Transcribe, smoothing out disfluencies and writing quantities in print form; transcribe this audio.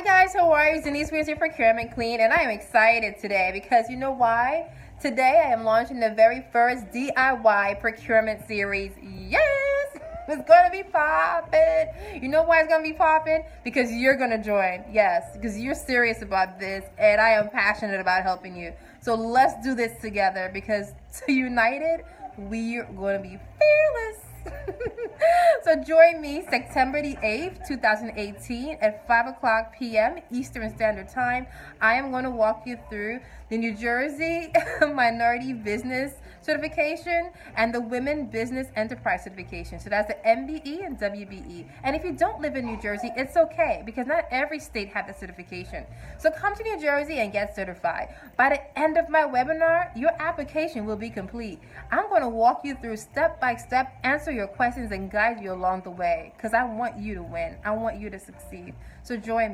Hi guys, how are you? Denise with your Procurement Queen, and I am excited today because you know why? Today I am launching the very first DIY Procurement Series. Yes! It's gonna be popping. You know why it's gonna be popping? Because you're gonna join. Yes, because you're serious about this, and I am passionate about helping you. So let's do this together because united, we're gonna be fearless. So join me September the 8th, 2018 at 5 p.m. Eastern Standard Time. I am going to walk you through the New Jersey Minority Business Certification and the Women Business Enterprise Certification. So that's the MBE and WBE. And if you don't live in New Jersey, it's okay because not every state has the certification. So come to New Jersey and get certified. By the end of my webinar, your application will be complete. I'm going to walk you through step by step, answer your questions, and guide you along the way because I want you to win. I want you to succeed. So join me.